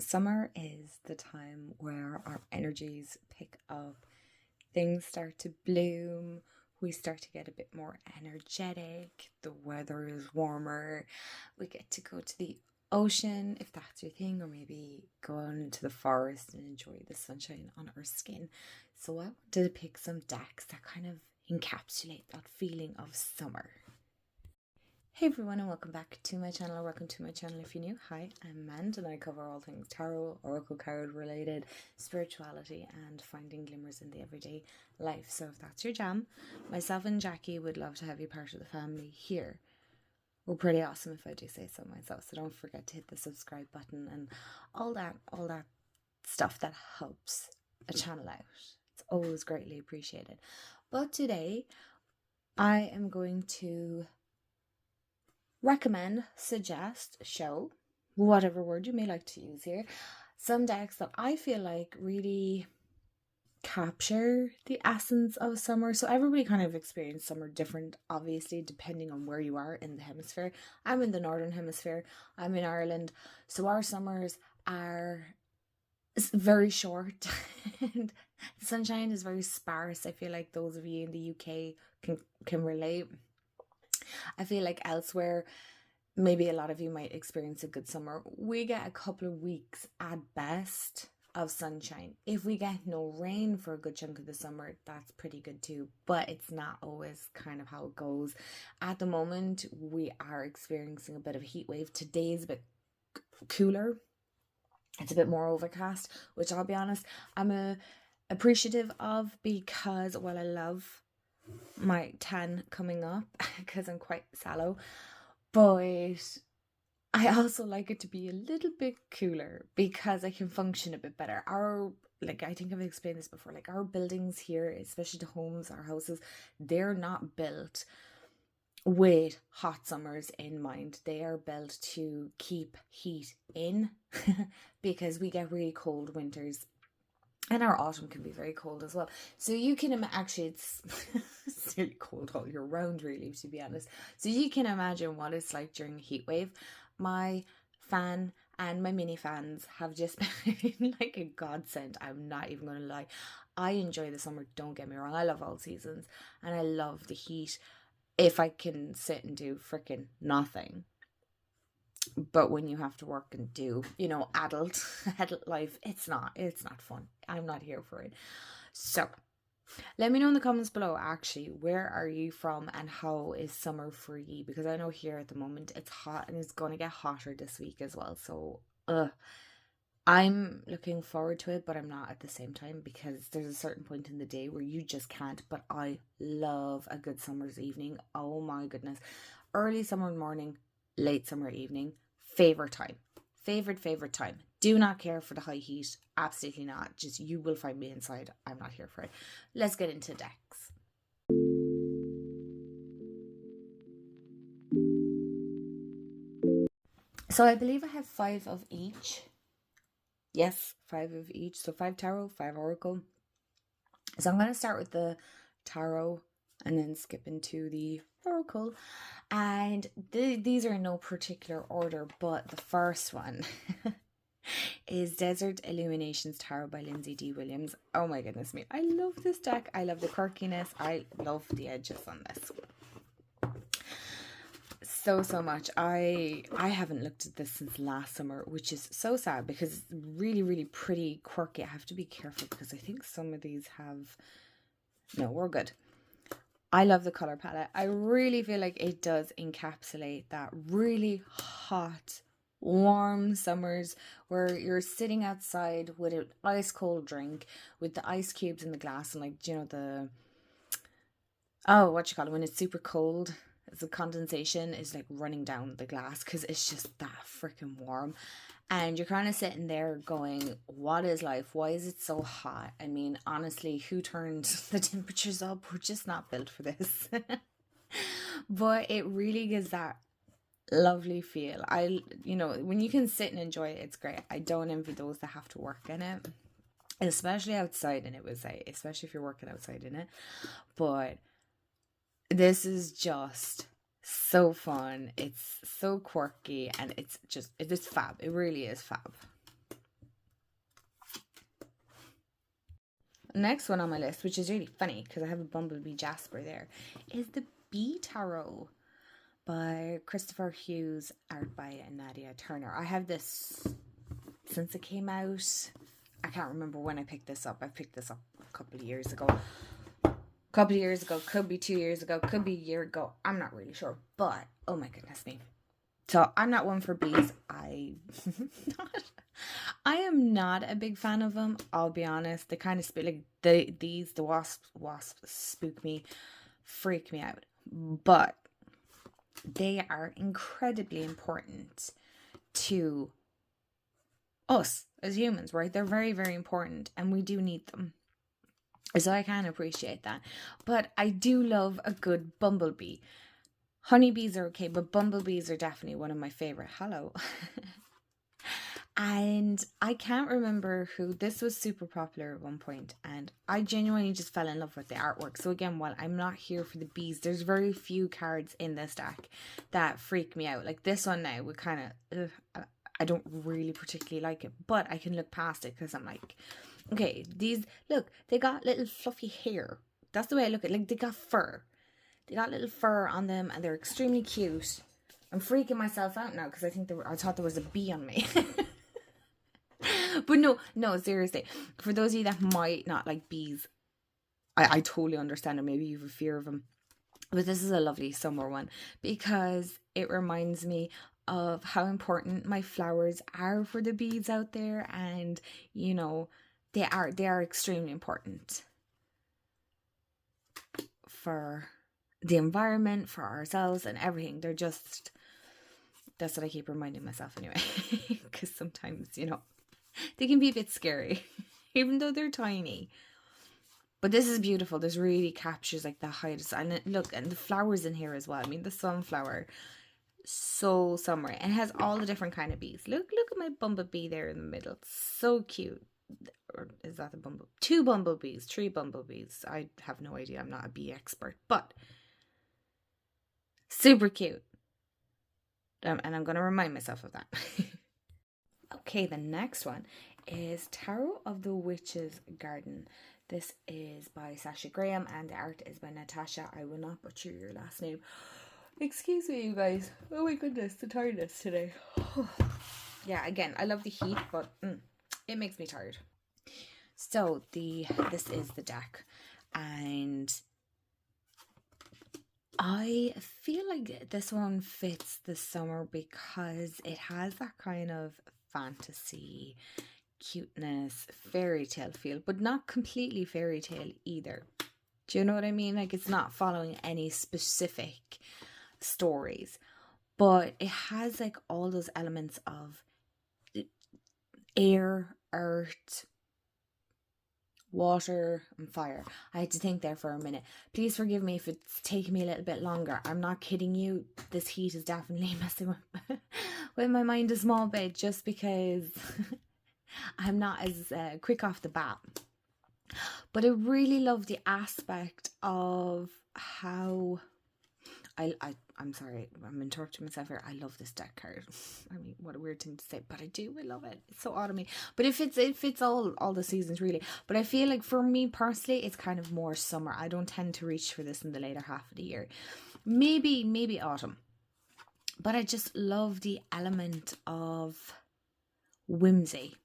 Summer is the time where our energies pick up, things start to bloom, we start to get a bit more energetic, the weather is warmer, we get to go to the ocean if that's your thing, or maybe go out into the forest and enjoy the sunshine on our skin. So I wanted to pick some decks that kind of encapsulate that feeling of summer. Hey everyone, and welcome back to my channel, or welcome to my channel if you're new. Hi, I'm Mand and I cover all things tarot, oracle card related, spirituality and finding glimmers in the everyday life. So if that's your jam, myself and Jackie would love to have you part of the family here. We're pretty awesome if I do say so myself, so don't forget to hit the subscribe button and all that stuff that helps a channel out. It's always greatly appreciated. But today I am going to recommend, suggest, show, whatever word you may like to use here, some decks that I feel like really capture the essence of summer. So everybody kind of experiences summer different, obviously, depending on where you are in the hemisphere. I'm in the northern hemisphere. I'm in Ireland. So our summers are very short and the sunshine is very sparse. I feel like those of you in the UK can relate. I feel like elsewhere, maybe a lot of you might experience a good summer. We get a couple of weeks at best of sunshine. If we get no rain for a good chunk of the summer, that's pretty good too. But it's not always kind of how it goes. At the moment, we are experiencing a bit of a heat wave. Today's a bit cooler. It's a bit more overcast, which I'll be honest, I'm appreciative of, because while I love my tan coming up because I'm quite sallow, but I also like it to be a little bit cooler because I can function a bit better. I think I've explained this before, like our buildings here, especially the homes, our houses, they're not built with hot summers in mind. They are built to keep heat in because we get really cold winters. And our autumn can be very cold as well. So you can actually, it's really cold all year round, really, to be honest. So you can imagine what it's like during a heat wave. My fan and my mini fans have just been like a godsend. I'm not even going to lie. I enjoy the summer, don't get me wrong. I love all seasons and I love the heat if I can sit and do freaking nothing. But when you have to work and do, adult life, it's not fun. I'm not here for it. So let me know in the comments below, actually, where are you from and how is summer for you? Because I know here at the moment it's hot and it's going to get hotter this week as well. So I'm looking forward to it, but I'm not at the same time, because there's a certain point in the day where you just can't. But I love a good summer's evening. Oh my goodness. Early summer morning, late summer evening, favorite time. Favorite time. Do not care for the high heat. Absolutely not. Just, you will find me inside. I'm not here for it. Let's get into decks. So I believe I have 5 of each. Yes, 5 of each. So 5 tarot, 5 oracle. So I'm going to start with the tarot and then skip into the oracle. And these are in no particular order, but the first one is Desert Illuminations Tarot by Lindsay D. Williams. Oh my goodness me. I love this deck. I love the quirkiness. I love the edges on this. So much. I haven't looked at this since last summer, which is so sad because it's really pretty quirky. I have to be careful because I think some of these have... No, we're good. I love the color palette. I really feel like it does encapsulate that really hot, warm summers where you're sitting outside with an ice cold drink with the ice cubes in the glass, and when it's super cold, the condensation is like running down the glass because it's just that freaking warm. And you're kind of sitting there going, what is life? Why is it so hot? I mean, honestly, who turned the temperatures up? We're just not built for this. But it really gives that lovely feel. When you can sit and enjoy it, it's great. I don't envy those that have to work in it, especially outside in it, especially if you're working outside in it. But this is just so fun. It's so quirky and it's fab. It really is fab. next one on my list, which is really funny because I have a Bumblebee Jasper there, is the Bee Tarot by Christopher Hughes, art by Nadia Turner. I have this since it came out. I can't remember when I picked this up. I picked this up a couple of years ago. Could be 2 years ago, could be a year ago. I'm not really sure, but oh my goodness me. So I'm not one for bees. I am not a big fan of them. I'll be honest. They kind of like the wasps spook me, freak me out. But they are incredibly important to us as humans, right? They're very, very important, and we do need them. So I can appreciate that. But I do love a good bumblebee. Honeybees are okay, but bumblebees are definitely one of my favorite. Hello. And I can't remember who. This was super popular at one point, and I genuinely just fell in love with the artwork. So again, while I'm not here for the bees, there's very few cards in this deck that freak me out. Like this one now would kind of, I don't really particularly like it, but I can look past it because I'm like, okay, these, look, they got little fluffy hair. That's the way I look at it. Like, they got fur. They got little fur on them, and they're extremely cute. I'm freaking myself out now because I thought there was a bee on me. But no, seriously. For those of you that might not like bees, I totally understand it. Maybe you have a fear of them. But this is a lovely summer one because it reminds me of how important my flowers are for the bees out there. And, you know, they are extremely important for the environment, for ourselves, and everything. They're just, that's what I keep reminding myself anyway. Because sometimes, you know, they can be a bit scary, even though they're tiny. But this is beautiful. This really captures like the height. And look, and the flowers in here as well. I mean, the sunflower, so summery, and it has all the different kind of bees. Look at my bumblebee there in the middle. So cute. Or is that the bumblebee? 2 bumblebees, 3 bumblebees. I have no idea. I'm not a bee expert, but super cute. And I'm going to remind myself of that. Okay, the next one is Tarot of the Witch's Garden. This is by Sasha Graham, and the art is by Natasha. I will not butcher your last name. Excuse me, you guys. Oh my goodness, the tiredness today. Yeah, again, I love the heat, but it makes me tired. So this is the deck, and I feel like this one fits the summer because it has that kind of fantasy, cuteness, fairy tale feel, but not completely fairy tale either. Do you know what I mean? Like, it's not following any specific stories, but it has like all those elements of air, earth, water, and fire. I had to think there for a minute. Please forgive me if it's taking me a little bit longer. I'm not kidding you. This heat is definitely messing with my mind a small bit, just because I'm not as quick off the bat. But I really love the aspect of how I'm sorry, I'm interrupting myself here. I love this deck card. I mean, what a weird thing to say, but I do. I love it. It's so autumny. But it fits all the seasons really. But I feel like for me personally, it's kind of more summer. I don't tend to reach for this in the later half of the year. Maybe autumn. But I just love the element of whimsy.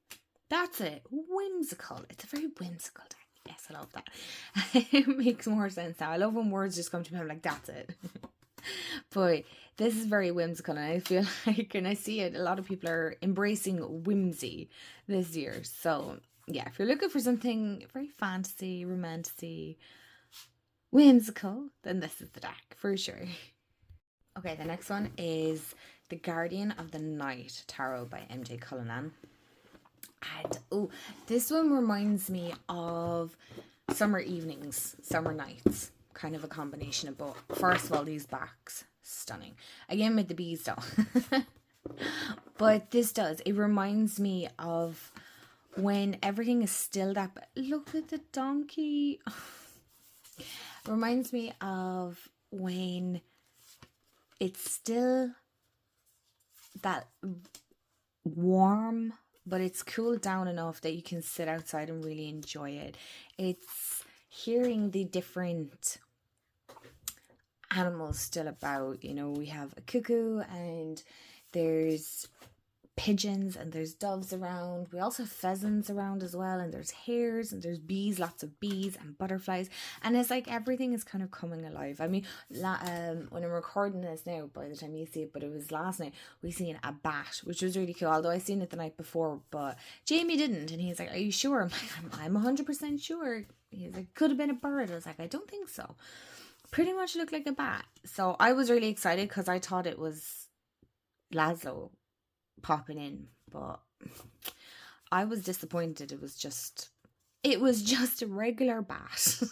That's it. Whimsical. It's a very whimsical deck. Yes, I love that. It makes more sense now. I love when words just come to me. I'm like, that's it. But this is very whimsical, and I feel like, and I see it, a lot of people are embracing whimsy this year. So yeah, if you're looking for something very fantasy, romantic, whimsical, then this is the deck for sure. Okay, the next one is The Guardian of the Night Tarot by MJ Cullinan. And this one reminds me of summer evenings, summer nights, kind of a combination of both. First of all, these backs, stunning. Again with the bees though. But it reminds me of when everything is still that, look at the donkey. It reminds me of when it's still that warm but it's cooled down enough that you can sit outside and really enjoy it. It's hearing the different animals still about. You know, we have a cuckoo, and there's pigeons, and there's doves around. We also have pheasants around as well, and there's hares, and there's bees, lots of bees and butterflies, and it's like everything is kind of coming alive. I mean, when I'm recording this now, by the time you see it, but it was last night, we seen a bat, which was really cool, although I seen it the night before, but Jamie didn't, and he's like, are you sure? I'm like, I'm 100% sure. He's like, could have been a bird. I was like, I don't think so. Pretty much looked like a bat. So I was really excited because I thought it was Laszlo popping in, but I was disappointed. It was just a regular bat.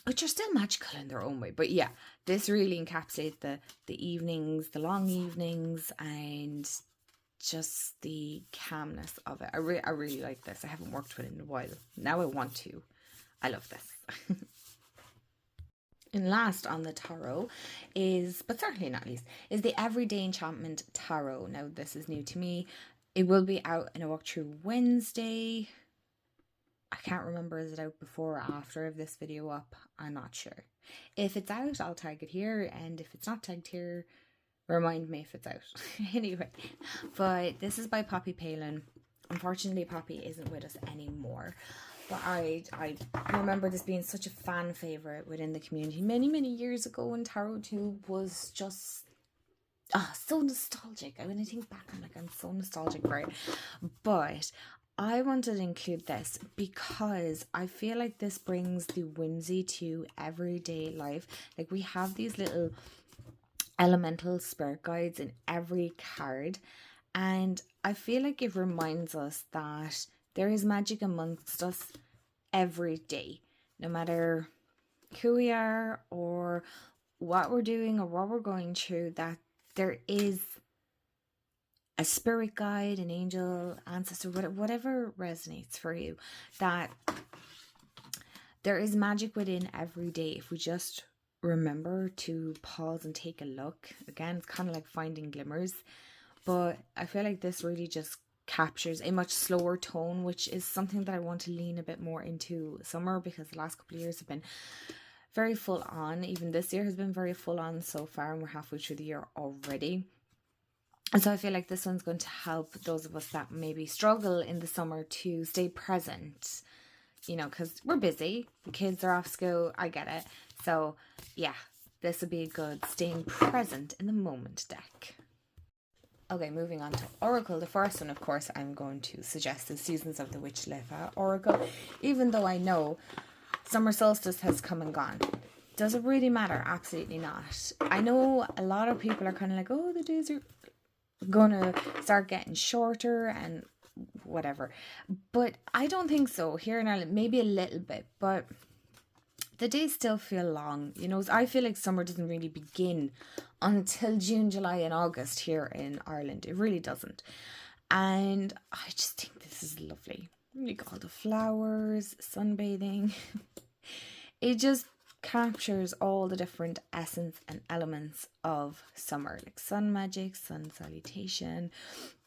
Which are still magical in their own way. But yeah, this really encapsulates the evenings, the long evenings, and just the calmness of it. I really like this. I haven't worked with it in a while. Now I want to. I love this. And last on the tarot is, but certainly not least, is the Everyday Enchantment Tarot. Now, this is new to me. It will be out in a walkthrough Wednesday. I can't remember, is it out before or after of this video up? I'm not sure. If it's out, I'll tag it here, and if it's not tagged here, remind me if it's out. Anyway, but this is by Poppy Palin. Unfortunately, Poppy isn't with us anymore. But I remember this being such a fan favourite within the community many, many years ago when TarotTube was just so nostalgic. When I think back, I'm like, I'm so nostalgic for it. But I wanted to include this because I feel like this brings the whimsy to everyday life. Like, we have these little elemental spirit guides in every card, and I feel like it reminds us that there is magic amongst us every day, no matter who we are or what we're doing or what we're going through, that there is a spirit guide, an angel, ancestor, whatever resonates for you, that there is magic within every day if we just remember to pause and take a look. Again, it's kind of like finding glimmers, but I feel like this really just captures a much slower tone, which is something that I want to lean a bit more into summer, because the last couple of years have been very full on. Even this year has been very full on so far, and we're halfway through the year already. And so I feel like this one's going to help those of us that maybe struggle in the summer to stay present, you know, because we're busy, the kids are off school, I get it. So yeah, this would be a good staying present in the moment deck. Okay, moving on to Oracle. The first one, of course, I'm going to suggest is Seasons of the Wishlist Oracle, even though I know summer solstice has come and gone. Does it really matter? Absolutely not. I know a lot of people are kind of like, oh, the days are going to start getting shorter and whatever. But I don't think so. Here in Ireland, maybe a little bit, but the days still feel long. You know, I feel like summer doesn't really begin until June, July and August here in Ireland. It really doesn't. And I just think this is lovely. Like all the flowers, sunbathing. It just captures all the different essence and elements of summer, like sun magic, sun salutation,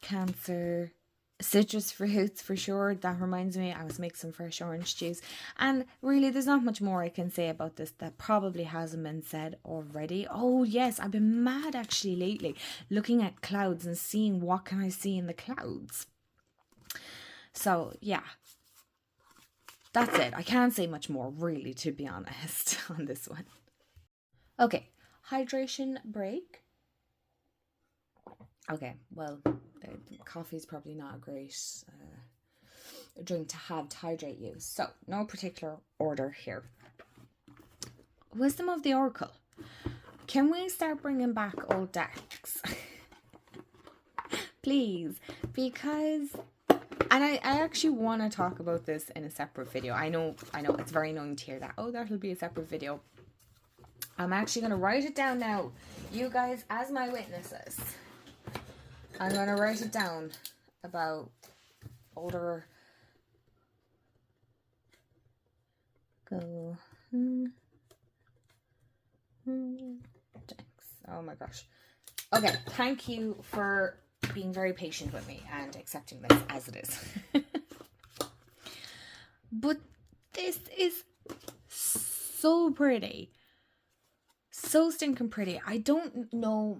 Cancer, citrus fruits for sure. That reminds me, I was making some fresh orange juice, and really there's not much more I can say about this that probably hasn't been said already. Oh yes, I've been mad actually lately looking at clouds and seeing what can I see in the clouds. So yeah, that's it. I can't say much more really, to be honest, on this one. Okay, hydration break. Okay, well, coffee is probably not a great drink to have to hydrate you. So, no particular order here. Wisdom of the Oracle. Can we start bringing back old decks? Please, because... And I actually want to talk about this in a separate video. I know it's very annoying to hear that. Oh, that'll be a separate video. I'm actually going to write it down now. You guys, as my witnesses, I'm going to write it down about older... decks. Oh my gosh. Okay, thank you for being very patient with me and accepting this as it is. But this is so pretty. So stinking pretty. I don't know.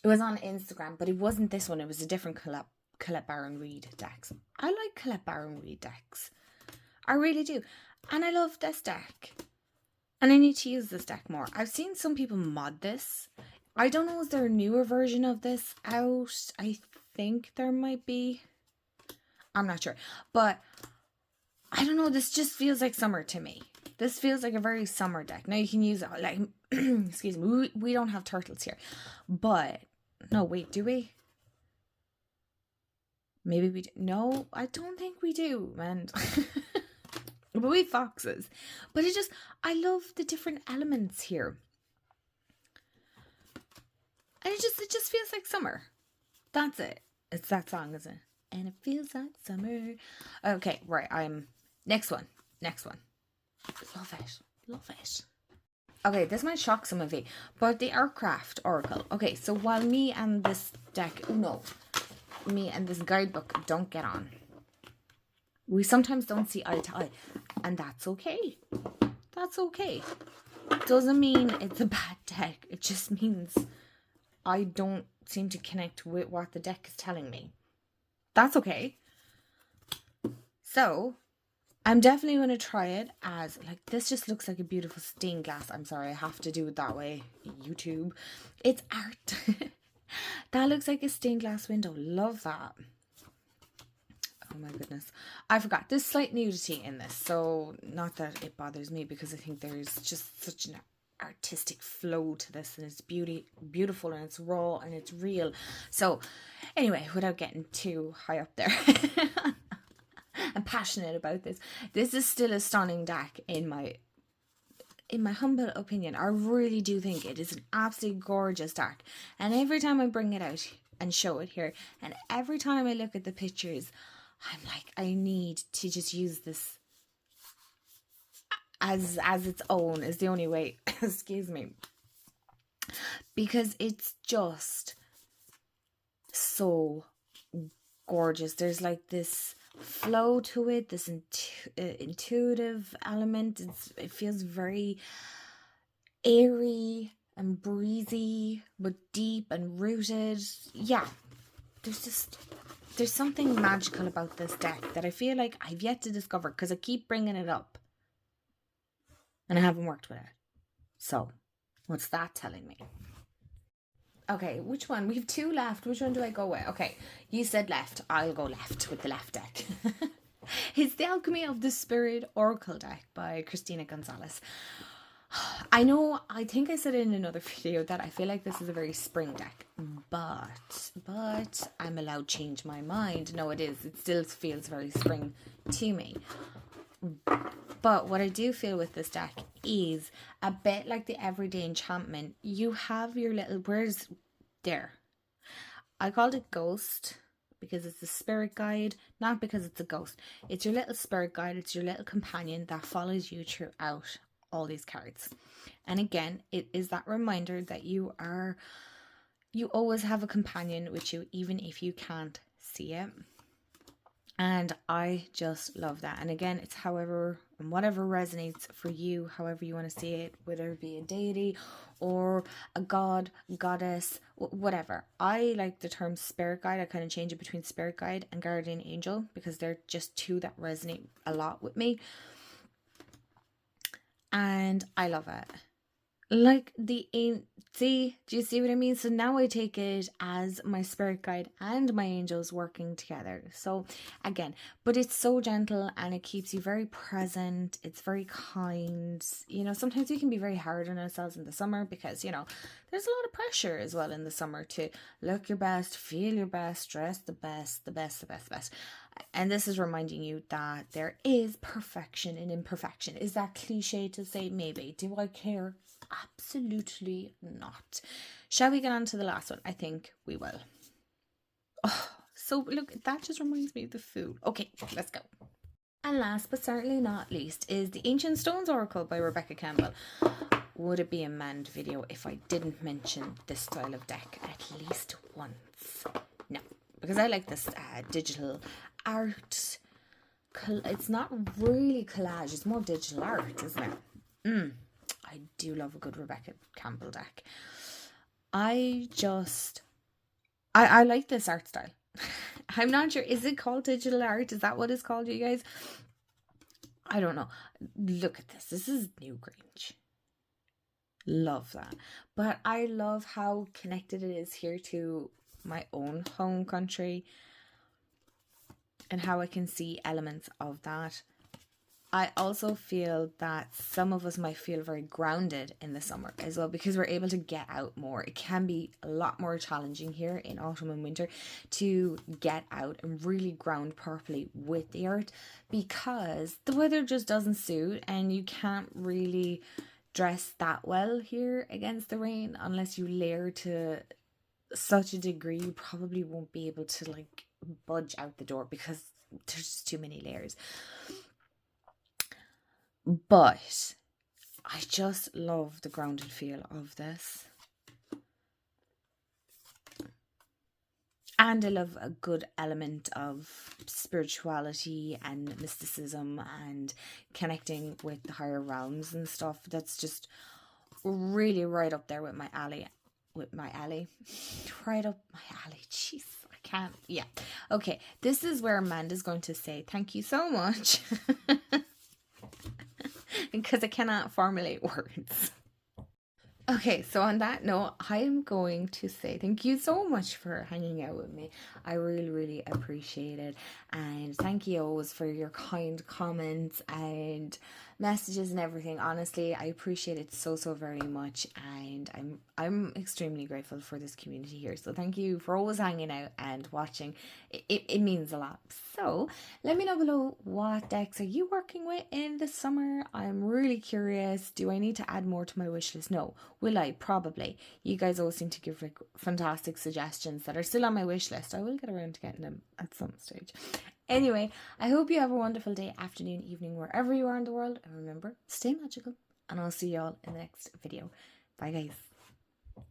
It was on Instagram, but it wasn't this one. It was a different Colette Baron Reid decks. I like Colette Baron Reid decks. I really do. And I love this deck. And I need to use this deck more. I've seen some people mod this. I don't know, is there a newer version of this out? I think there might be. I'm not sure. But I don't know, this just feels like summer to me. This feels like a very summer deck. Now you can use it like, excuse me, we don't have turtles here. But, no, wait, do we? Maybe we do. No, I don't think we do, man. But we have foxes. But I love the different elements here. And it just feels like summer. That's it. It's that song, isn't it? And it feels like summer. Okay, right. Next one. Love it. Okay, this might shock some of you, but the Aircraft Oracle. Okay, so while me and this guidebook don't get on, we sometimes don't see eye to eye, and that's okay. That's okay. Doesn't mean it's a bad deck. It just means I don't seem to connect with what the deck is telling me. That's okay. So, I'm definitely going to try it as, like, this just looks like a beautiful stained glass. I'm sorry, I have to do it that way. YouTube. It's art. That looks like a stained glass window. Love that. Oh my goodness. I forgot. There's slight nudity in this. So, not that it bothers me because I think there's just such an artistic flow to this, and it's beautiful, and it's raw, and it's real. So anyway, without getting too high up there, I'm passionate about this is still a stunning deck in my humble opinion. I really do think it is an absolutely gorgeous deck, and every time I bring it out and show it here, and every time I look at the pictures, I'm like, I need to just use this as its own, is the only way. Excuse me. Because it's just so gorgeous. There's like this flow to it, this intuitive element. It feels very airy and breezy, but deep and rooted. Yeah, there's something magical about this deck that I feel like I've yet to discover, because I keep bringing it up and I haven't worked with it. So, what's that telling me? Okay, which one? We have two left. Which one do I go with? Okay, you said left. I'll go left with the left deck. It's the Alchemy of the Spirit Oracle deck by Christina Gonzalez. I think I said in another video that I feel like this is a very spring deck, but I'm allowed to change my mind. No, it is. It still feels very spring to me. But what I do feel with this deck is a bit like the Everyday Enchantment. You have your little, where's there? I called it Ghost because it's a spirit guide, not because it's a ghost. It's your little spirit guide. It's your little companion that follows you throughout all these cards. And again, it is that reminder that you always have a companion with you, even if you can't see it. And I just love that. And again, it's however and whatever resonates for you, however you want to see it, whether it be a deity or a god, goddess, whatever. I like the term spirit guide. I kind of change it between spirit guide and guardian angel because they're just two that resonate a lot with me. And I love it. Like do you see what I mean? So now I take it as my spirit guide and my angels working together. So again, but it's so gentle and it keeps you very present. It's very kind. Sometimes we can be very hard on ourselves in the summer because, there's a lot of pressure as well in the summer to look your best, feel your best, dress the best. And this is reminding you that there is perfection in imperfection. Is that cliche to say? Maybe. Do I care? Absolutely not. Shall we get on to the last one? I think we will. Oh, so look, that just reminds me of the food. Okay, let's go. And last but certainly not least is the Ancient Stones Oracle by Rebecca Campbell. would it be a manned video if I didn't mention this style of deck at least once? No, because I like this digital art. It's not really collage, it's more digital art, isn't it? I do love a good Rebecca Campbell deck. I like this art style. I'm not sure, is it called digital art? Is that what it's called, you guys? I don't know. Look at this. This is Newgrange. Love that. But I love how connected it is here to my own home country and how I can see elements of that. I also feel that some of us might feel very grounded in the summer as well, because we're able to get out more. It can be a lot more challenging here in autumn and winter to get out and really ground properly with the earth, because the weather just doesn't suit and you can't really dress that well here against the rain unless you layer to such a degree. You probably won't be able to like budge out the door because there's just too many layers. But I just love the grounded feel of this. And I love a good element of spirituality and mysticism and connecting with the higher realms and stuff. That's just really right up there with my alley. Right up my alley. Jeez, I can't. Yeah. Okay, this is where Amanda's going to say thank you so much. Because I cannot formulate words. Okay, so on that note, I am going to say thank you so much for hanging out with me. I really, really appreciate it. And thank you always for your kind comments and messages and everything. Honestly, I appreciate it so very much. And I'm extremely grateful for this community here. So thank you for always hanging out and watching. It means a lot. So let me know below, what decks are you working with in the summer? I'm really curious. Do I need to add more to my wish list? No. Will I? Probably. You guys always seem to give like fantastic suggestions that are still on my wish list. I will get around to getting them at some stage. Anyway, I hope you have a wonderful day, afternoon, evening, wherever you are in the world. And remember, stay magical. And I'll see you all in the next video. Bye, guys.